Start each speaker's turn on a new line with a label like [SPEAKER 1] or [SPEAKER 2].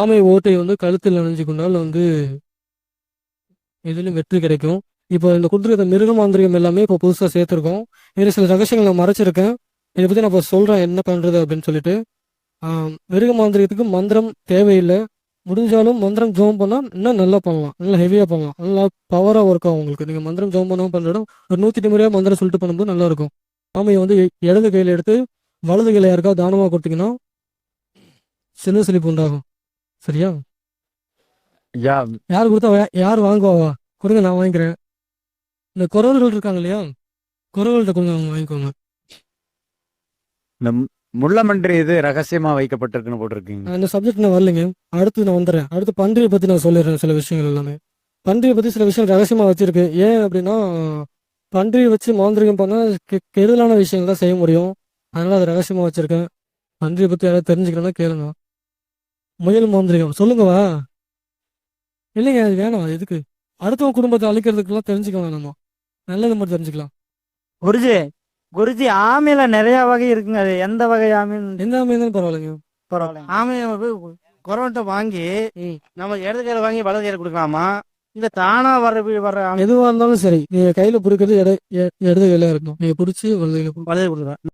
[SPEAKER 1] ஆமை ஓட்டை வந்து கழுத்தில் அணிஞ்சு கொண்டால் வந்து எதிலும் வெற்றி கிடைக்கும். இப்போ இந்த கொடுத்துருக்க மிருக மாந்திரிகம் எல்லாமே இப்போ புதுசாக சேர்த்துருக்கோம். இதில் சில ரகசியங்கள் நான் மறைச்சிருக்கேன். இதை பற்றி நான் இப்போ சொல்கிறேன் என்ன பண்ணுறது அப்படின்னு சொல்லிட்டு. மிருக மாந்திரிகத்துக்கு மந்திரம் தேவையில்லை. முடிஞ்சாலும் மந்திரம் ஜோம் பண்ணால் இன்னும் நல்லா பண்ணலாம், நல்லா ஹெவியாக பண்ணலாம், நல்லா பவராக ஒர்க் ஆகும் உங்களுக்கு. நீங்கள் மந்திரம் ஜோம் பண்ணாமல் பண்ணுற இடம் ஒரு 108 முறையாக மந்திரம் சொல்லிட்டு பண்ணும்போது நல்லாயிருக்கும். ஆமையை வந்து இடது கையில் எடுத்து வலது கையில் யாருக்காவது தானமாக கொடுத்தீங்கன்னா சின்ன செழிப்பு உண்டாகும். சரியா? யார் கொடுத்தா யார் வாங்குவா? கொடுங்க, நான் வாங்கிக்கிறேன். இந்த குறவர்கள் இருக்காங்க இல்லையா, குறவர்கள்ட்ட கொஞ்சம் அவங்க வாங்கிக்கோங்க.
[SPEAKER 2] இந்த முள்ளமன்றி இது ரகசியமா வைக்கப்பட்டிருக்குன்னு போட்டிருக்கீங்க.
[SPEAKER 1] இந்த சப்ஜெக்ட் நான் வரலைங்க, அடுத்து நான் வந்துடுறேன். அடுத்து பன்றியை பற்றி நான் சொல்லிடுறேன் சில விஷயங்கள் எல்லாமே. பன்றியை பற்றி சில விஷயம் ரகசியமாக வச்சிருக்கு. ஏன் அப்படின்னா பன்றியை வச்சு மாந்திரிகம் பண்ணால் கெடுதலான விஷயங்கள் தான் செய்ய முடியும். அதனால அதை ரகசியமாக வச்சிருக்கேன். பன்றியை பற்றி யாராவது தெரிஞ்சுக்கணும்னா கேளுங்க. முயல் மாந்திரிகம் சொல்லுங்கவா? இல்லைங்க, அது வேணாம். அது எதுக்கு? அடுத்தவங்க குடும்பத்தை அழிக்கிறதுக்கெல்லாம் தெரிஞ்சுக்க வேணாமா? நல்லது மட்டும் தெரிஞ்சுக்கலாம்.
[SPEAKER 3] குருஜி குருஜி ஆமையில நிறைய வகை இருக்குங்க. அது எந்த வகை ஆமைன்னு
[SPEAKER 1] எந்த அமைந்தாலும் பரவாயில்லைங்க.
[SPEAKER 3] பரவாயில்ல. ஆமையை குறவன்ட்ட வாங்கி நம்ம இடது கையில வாங்கி வலது கையில கொடுக்கலாமா, இல்ல தானா வர
[SPEAKER 1] எதுவாக இருந்தாலும் சரி, நீங்க கையில பிடிக்கிறது இடது கையில இருக்கணும். நீங்க பிடிச்சி வலது கையில
[SPEAKER 3] வலது கொடுக்கலாம்.